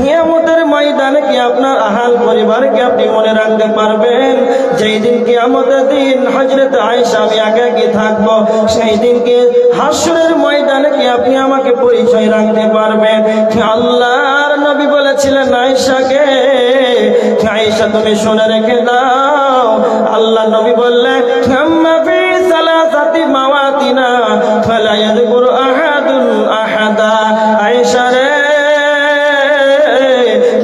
কিয়ামতের ময়দানে কি আপনার আহাল পরিবারকে আপনি মনে রাখতে পারবেন? যেই দিন কিয়ামতের দিন হযরত আয়েশা আমি একাকী থাকবো, সেই দিন কি হাসরের ময়দানে কি আপনি আমাকে পরিচয় রাখতে পারবেন? আল্লাহর নবী বলেছিলেন আয়েশাকে, আয়েশা তুমি শুনে রেখে দাও, আল্লাহ নবী বললেন আম্মা ফি সালাসাতি মাওয়াতিনা ফালা ইয়াযকুরু আহাদুন আহাদা। আয়েশা রে,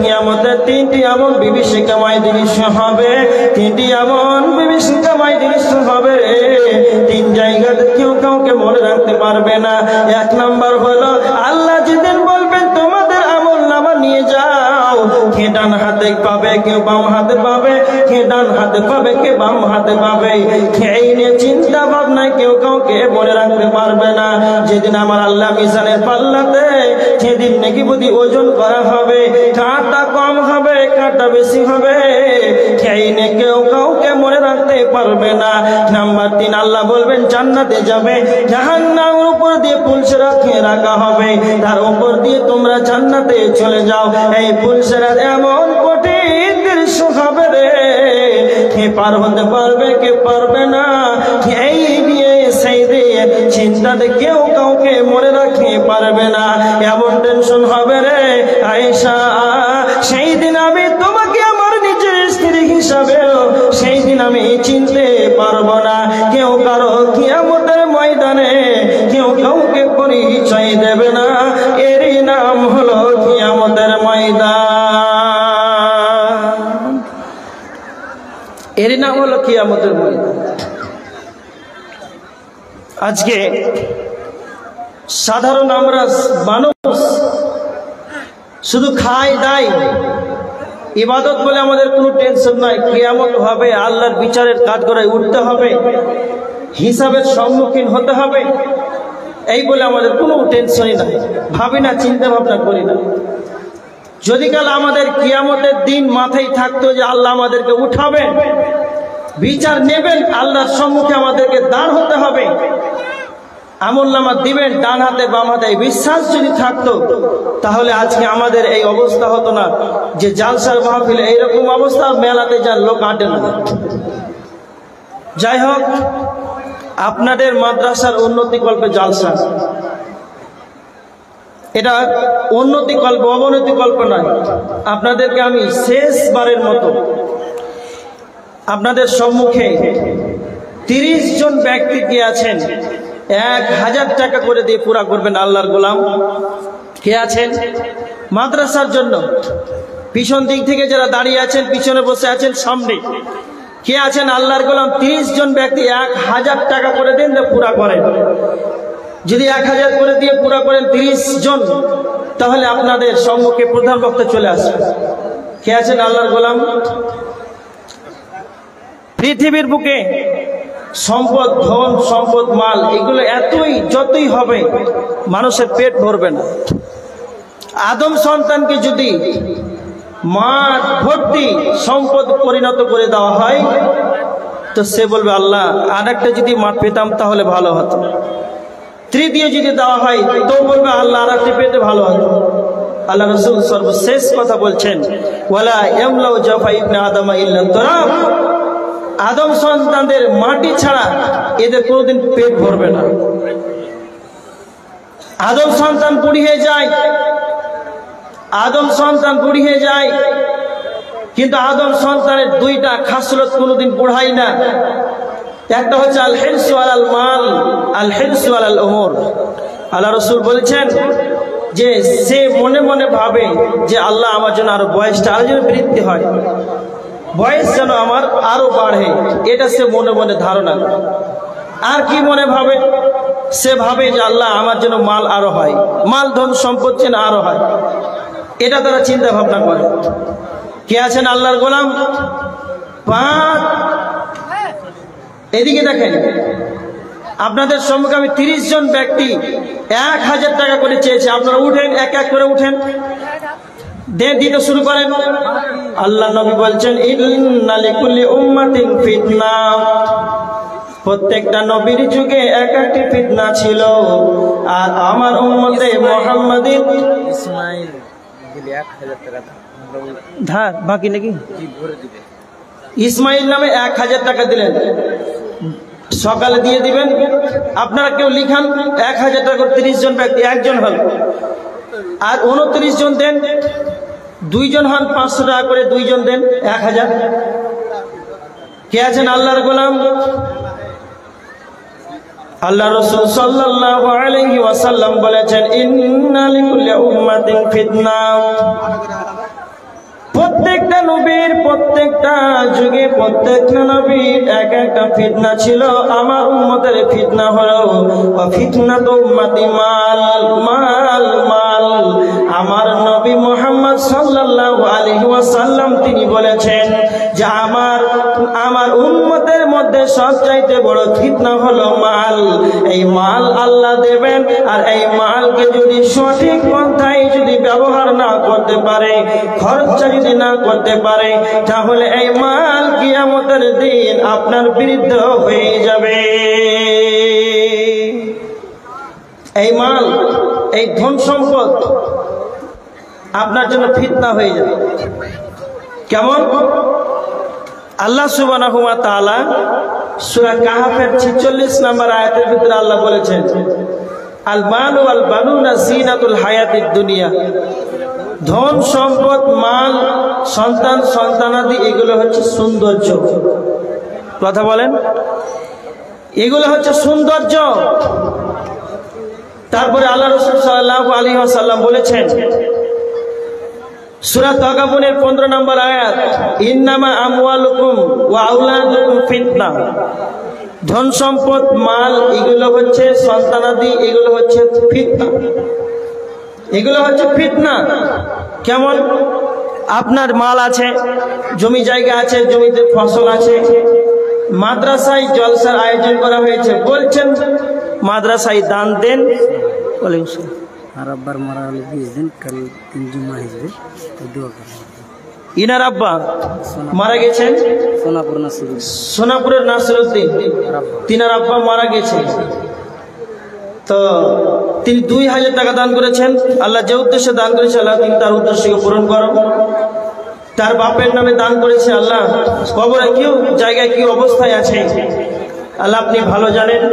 কিয়ামতের তিনটি এমন বিভীষিকাময় দৃশ্য হবে, তিনটি এমন বিভীষিকাময় দৃশ্য হবে রে, তিন জায়গাতে কেউ কাউকে মনে রাখতে পারবে না। এক নাম্বার হলো আল্লাহ যেদিন বলবেন তোমাদের আমল নামা নিয়ে যাও, কে ডান হাতে পাবে, কেউ বাম হাতে পাবে, কে ডান হাতে পাবে, কে বাম হাতে পাবে, এই নিয়ে চিন্তা ভাবনায় কেউ কাউকে মনে রাখতে পারবে না। যেদিন আমার আল্লাহ মিজানের পাল্লাতে সেদিন নাকি বুদ্ধি ওজন করা হবে, কাঁটা কম হবে, কাঁটা বেশি হবে, এই নিয়ে কেউ কাউকে মনে রাখতে পারবে না। নাম্বার 3, আল্লাহ বলবেন জান্নাতে যাবে, জাহান্নামের উপর দিয়ে পুলসেরা রাখা হবে, তার উপর দিয়ে তোমরা জান্নাতে চলে যাও। এই পুলসেরা এমন কঠিন দৃশ্য হবে রে, কে পার হতে পারবে, কে পারবে না, এই দিয়ে সেই দিয়ে চিন্তাতে কেউ কাউকে মনে রাখতে পারবে না। এমন টেনশন হবে রে আয়েশা, সেই দিন আমি তোমাকে আমার নিজের স্ত্রী হিসাবে সেই দিন আমি চিনতে পারবো না। কেউ কারো কিয়ামতের ময়দানে কেউ কাউকে পরিচয় দেবে না। এরই নাম হলো কিয়ামতের ময়দান, এরই নাম হলো কিয়ামতের ময়দান। আজকে সাধারণ আমরা মানুষ শুধু খাই দাই, ইবাদত বলে আমাদের কোনো টেনশন নাই। কিয়ামত হবে, আল্লাহর বিচারের কাঠগড়ায় উঠতে হবে, হিসাবের সম্মুখীন হতে হবে, এই বলে আমাদের কোনো টেনশনই নাই, ভাবি না, চিন্তা ভাবনা করি না। যদি কাল আমাদের কিয়ামতের দিন মাথায় থাকতো যে আল্লাহ আমাদেরকে উঠাবেন, বিচার নেবেন, আল্লাহর সম্মুখে আমাদেরকে দাঁড় হতে হবে, আমলনামা দিবেন ডান হাতে বাম হাতে, বিশ্বাস যদি থাকতো তাহলে আজকে আমাদের এই অবস্থা হতো না যে জালসার মাহফিলে এইরকম অবস্থা, মেলাতে যার লোক আটে না। যাই হোক, আপনাদের মাদ্রাসার উন্নতি কল্পে জালসা, এটা উন্নতি কল্প, অবনতি কল্প নয়। আপনাদেরকে আমি শেষবারের মতো আপনাদের সম্মুখে 30 জন ব্যক্তি কে আছেন 1000 টাকা করে দিয়ে পুরা করবেন। আল্লাহর গোলাম কে আছেন মাদ্রাসার জন্য? পিছন দিক থেকে যারা দাঁড়িয়ে আছেন, পিছনে বসে আছেন, সামনে কে আছেন আল্লাহর গোলাম? 30 জন ব্যক্তি 1000 টাকা করে দেন, পুরা করেন। যদি 1000 করে দিয়ে পুরা করেন 30 জন, তাহলে আপনাদের সম্মুখে প্রধান বক্তা চলে আসবে। কে আছেন আল্লাহর গোলাম? পৃথিবীর বুকে সম্পদ, ধন সম্পদ, মাল, এগুলো এতই যতই হবে মানুষের পেট ভরবে না। আদম সন্তানকে যদি মাঠ ভর্তি সম্পদ পরিণত করে দেওয়া হয় তো সে বলবে আল্লাহ আর একটা যদি মাঠ পেতাম তাহলে ভালো হতো। তৃতীয় যদি দেওয়া হয় তো বলবে আল্লাহ আর একটা পেতে ভালো হতো। আল্লাহ রাসূল সর্বশেষ কথা বলছেন, ওয়ালা ইয়ামলাউ জাফা ইবনে আদম ইল্লা তুরাব, আদম সন্তানদের মাটি ছাড়া এদের কোনোদিন পেট ভরবে না। আদম সন্তান বুড়ি হয়ে যায়, আদম সন্তান বুড়ি হয়ে যায়, কিন্তু আদম সন্তানের 2টা খাসলত কোনোদিন বুড়ায় না। একটা হচ্ছে আল হিরসু আলাল মাল, আল হিরসু আলাল উমর। আল্লাহ রাসূল বলেছেন যে সে মনে মনে ভাবে যে আল্লাহ আমার জন্য আরো বয়সটা আরো যেন বৃদ্ধি হয়, বয়স যেন আমার আরো বাড়ে, এটা সে মনে মনে ধারণা। আর কি মনে ভাবে? সে ভাবে যে আল্লাহ আমার জন্য মাল আরো হয়, মাল ধন সম্পদ যেন আরো হয়, এটা তারা চিন্তা ভাবনা করে। কে আছেন আল্লাহর গোলাম? 5। এদিকে দেখেন, আপনাদের সম্মুখে আমি 30 জন ব্যক্তি 1000 টাকা করে চেয়েছে। আপনারা উঠেন, এক এক করে উঠেন, দিতে শুরু করেন। আল্লাহ নবী বলছেন ইন্না লিকুল্লি উম্মাতিন ফিতনা, প্রত্যেকটা নবীর যুগে এক একটি ফিতনা ছিল, আর আমার উম্মতে মুহাম্মাদিন ধার বাকি নাকি? ইসমাইল নামে 1000 টাকা দিলেন, সকালে দিয়ে দিবেন। আপনারা কেউ লিখান 1000 টাকা 30 জন ব্যক্তি, একজন হল, আর 29 জন দেন, 2 জন হন 500 টাকা করে, 2 জন দেন 1000। কে আছেন আল্লাহর গোলাম? আল্লাহ রাসূল সাল্লাল্লাহু আলাইহি ওয়াসাল্লাম বলেছেন, ইন্না লিকুল্লি উম্মাতিন ফিতনা। প্রত্যেকটা নবীর, প্রত্যেকটা যুগে, প্রত্যেকটা নবীর এক একটা ফিতনা ছিল। আমার উম্মতের ফিতনা হলো ফিতনাতু উম্মতি মাল, মাল, মাল। আমার নবী মুহাম্মদ সাল্লাল্লাহু আলাইহি ওয়াসাল্লাম তিনি বলেছেন যে আমার উম্মতের মধ্যে সবচাইতে বড় ফিতনা হলো মাল। এই মাল আল্লাহ দেবেন, আর এই মালকে যদি সঠিক পন্থায় যদি ব্যবহার না করতে পারে, খরচা যদি না করতে পারে, তাহলে এই মাল কিয়ামতের দিন আপনার বিরুদ্ধে হয়ে যাবে। এই মাল, এই ধন সম্পদ আপনার জন্য ফিতনা হয়ে যাবে। কেমন? আল্লাহ সুবহানাহু ওয়া তাআলা সূরা কাহফের 46 নম্বর আয়াতের ভিতরে আল্লাহ বলেছেন, আল মালু ওয়াল বানুনা জিনাতুল হায়াতিদ দুনিয়া। ধন সম্পদ, মাল, সন্তান, সন্তানাদি এগুলো হচ্ছে সৌন্দর্য। কথা বলেন, এগুলো হচ্ছে সৌন্দর্য। তারপরে আল্লাহ রাসূল সাল্লাল্লাহু আলাইহি ওয়াসাল্লাম বলেছেন সূরা তাগাবুনের 15 নম্বর আয়াত, ইন্নামা আমওয়ালুকুম ওয়া আওলাদুকুম ফিতনা। ধন সম্পদ, মাল এগুলো হচ্ছে সন্তানাদি, এগুলো হচ্ছে ফিতনা, এগুলো হচ্ছে ফিতনা। কেমন? আপনার মাল আছে, জমি জায়গা আছে, জমিতে ফসল আছে, মাদ্রাসায় জলসার আয়োজন করা হয়েছে, বলছেন মাদ্রাসায় দান দেন। আর আব্বার মারা হলো 20 দিন, কাল 3 জুমা হিসেবে দোয়া করেন। ইনার আব্বা মারা গেছেন সোনাপুরের নাসিরউদ্দিন, তিনার আব্বা মারা গেছেন। তো তিনি 2000 টাকা দান করেছেন। আল্লাহ যে উদ্দেশ্যে দান করেছে, আল্লাহ তিনি তার উদ্দেশ্যকে পূরণ করো। তার বাপের নামে দান করেছে। আল্লাহ কবরে কি জায়গায় কি অবস্থায় আছে আল্লাহ আপনি ভালো জানেন।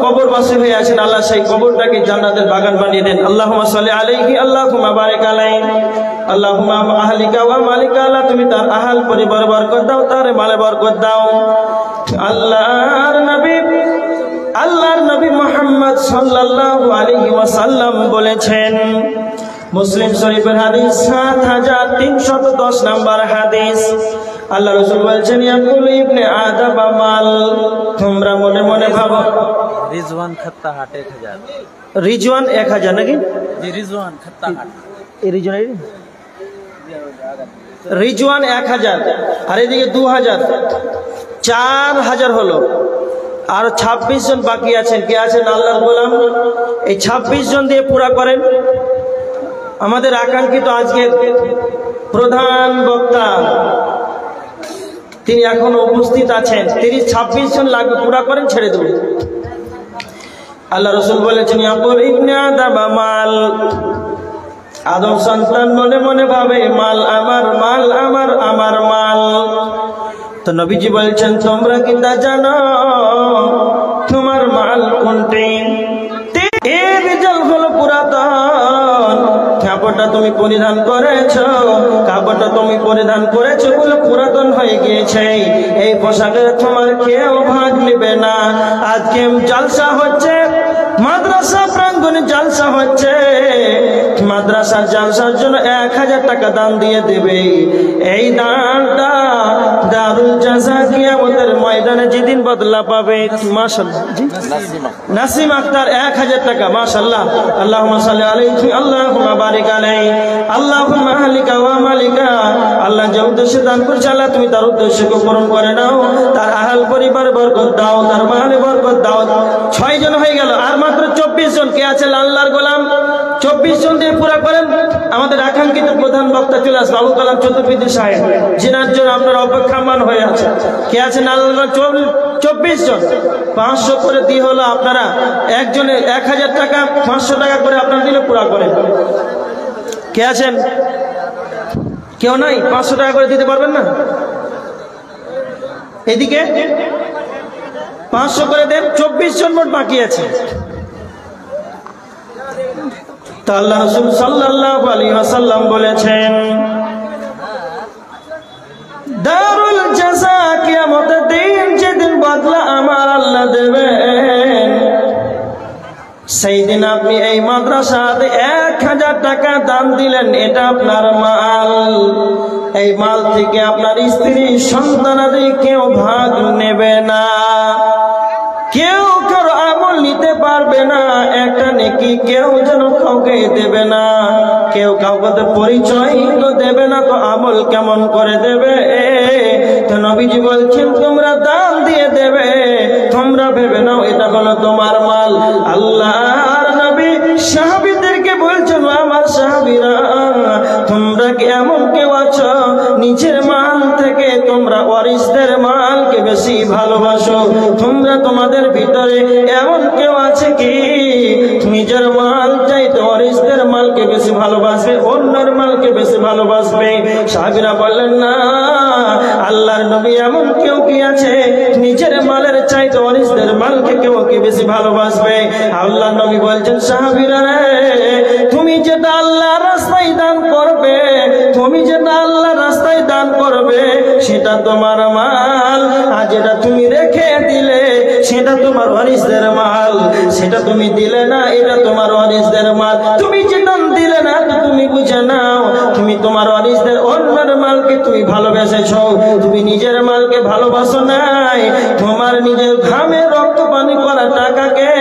কবরবাসী হয়ে আছেন, আল্লাহ সেই কবরটাকে জান্নাতের বাগান বানিয়ে দেন। আল্লাহুম্মা সাল্লি আলাইহি, আল্লাহুম্মা বারিক আলাইহি, আল্লাহুম্মা আহলিকা ওয়া মালিকা। আল্লাহ তুমি তার আহল পরিবার বরকত দাও, তার মালে বরকত দাও। আল্লাহর নবী মুহাম্মদ সাল্লাল্লাহু আলাইহি ওয়াসাল্লাম বলেছেন, মুসলিম শরীফের হাদিস 7310 নম্বর হাদিস, আল্লাহ রাসূল বলেছেন, ইয়াকুল ইবনে আদম মাল। তোমরা মনে মনে ভাবো রিজওয়ান খাত্তাহাট 1000, রিজওয়ান 1000 নাকি? জি, রিজওয়ান খাত্তাহাট, এই রিজওয়ান 1000, আর এদিকে 2000, 4000 হলো। আর 26 জন বাকি আছেন। কে আছেন? আল্লাহর গোলাম। এই 26 জন দিয়ে পুরা করেন। আমাদের আকাঙ্ক্ষিত আজকে প্রধান বক্তা তিনি এখন উপস্থিত আছেন। 26 জন লাগবে, পুরা করেন, ছেড়ে দেবেন। আল্লাহ রাসূল বলেছেন, ইয়াকুল ইবনে আদম মাল। আদম সন্তান মনে মনে ভাবে মাল আমার, মাল আমার, আমার মাল। তো নবীজি বলছেন, তোমরা কি তা জানো তোমার মাল কোনটি? এই রিজাল হলো পুরাতন। কাপড়টা তুমি পরিধান করেছো, কাপড়টা তুমি পরিধান করেছো বলে পুরাতন হয়ে গিয়েছে। এই পোশাকে তোমার কেউ ভাগ নেবে না। আজকে জলসা হচ্ছে, মাদ্রাসা প্রাঙ্গণে জলসা হচ্ছে, মাদ্রাসার জলসার জন্য 1000 টাকা দান দিয়ে দেবে। এই দানটা দারুল জাযা কিয়ামতের ময়দানে যেদিন বদলা পাবে। মাশাআল্লাহ, জি নাসিম আক্তার 1000 টাকা, মাশাআল্লাহ। আল্লাহুম্মা সাল্লি আলাইহি, আল্লাহুম্মা বারিক আলাইহি, আল্লাহুম্মা আহলিকা ওয়া মালিকা। আল্লাহ যে উদ্দেশ্যে দান করছে, আল্লাহ তুমি তার উদ্দেশ্যকে পূরণ করে নাও, তার আহল পরিবারে বরকত দাও, তার মালে বরকত দাও। 6 জন হয়ে গেল, আর মাত্র 24 জন। কে আছে? আল্লাহর গোলাম। 24 জন দিয়ে পুরা করেন। আমাদের আকাঙ্ক্ষিত প্রধান বক্তা চলে আসবে, আবু কালাম চতুর্বেদী সাহেব, যিনার জন্য আপনারা অপেক্ষামান হয়ে আছে। কে আছেন? আল্লাহ। 24 জন। 500 করে দিয়ে হলো আপনারা একজনে 1000 টাকা, 500 টাকা করে আপনারা দিলে পুরা করেন। কে আছেন? কেউ নাই? 500 টাকা করে দিতে পারবেন না? এদিকে 500 করে দেন। 24 জন মোট বাকি আছে। তা আল্লাহ রাসূল সাল্লাল্লাহু আলাইহি ওয়াসাল্লাম বলেছেন, দারুল জাযা, কিয়ামতের দিন যেদিন বদলা আমার আল্লাহ দেবেন, সেই দিন আপনি এই মাদ্রাসাতে 1000 টাকা দান দিলেন, এটা আপনার মাল। এই মাল থেকে আপনার স্ত্রী সন্তানাদি কেউ ভাগ নেবে না, কেউ কারো আমল নিতে পারবে না, একটা নেকি কেউ যেন কাউকে দেবে না, কেউ কাউকে পরিচয় তো দেবে না, তো আমল কেমন করে দেবে? তো নবীজি বলছেন, তোমরা দান দিয়ে দেবে, তোমরা ভেবে নাও এটা হলো তোমার মাল। আল্লাহর নবী সাহাবীদেরকে বলছেন, আমার সাহাবীরা, তোমরা কি এমন কেউ আছো নিজের মাল থেকে তোমরা ওয়ারিসদের মালকে বেশি ভালোবাসো? তোমরা তোমাদের ভিতরে এমন কেউ আছে কি নিজের মাল চাইতে ওয়ারিসদের মালকে বেশি ভালোবাসবে, অন্যের মালকে বেশি ভালোবাসবে? সাহাবীরা বললেন, না আল্লাহর নবী, এমন কেউ কি আছে নিজের মালের চাইতে ওয়ারিসদের মালকে কেউ কি বেশি ভালোবাসবে? আল্লাহর নবী বলছেন, সাহাবীরা রে, তুমি যেটা আল্লাহর রাস্তায় দান করবে, তুমি যেটা আল্লাহর রাস্তায় দান করবে সেটা তোমার মাল, আর যেটা তুমি রেখে দিলে সেটা তোমার ওয়ারিসদের মাল। সেটা তুমি দিলে না, এটা তোমার ওয়ারিসদের মাল। তুমি যেটা দিলে না, তো তুমি বুঝে নাও তুমি তোমার ওয়ারিসদের অন্যের মালকে তুমি ভালোবেসেছো, তুমি নিজের মালকে ভালোবাসো নাই। তোমার নিজের ঘামে রক্ত পানি করা টাকাকে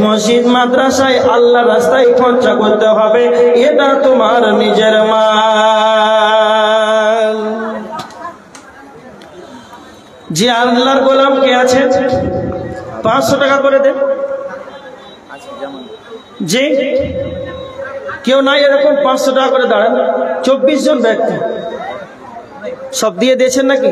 মসজিদ মাদ্রাসায় আল্লাহ রাস্তায় খরচা করতে হবে, এটা তোমার নিজের মাল। যে আল্লাহর গোলাম কে আছে 500 টাকা করে দেন। যে কেউ নাই এরকম 500 টাকা করে দাঁড়ান। 24 জন ব্যক্তি সব দিয়ে দিয়েছেন নাকি?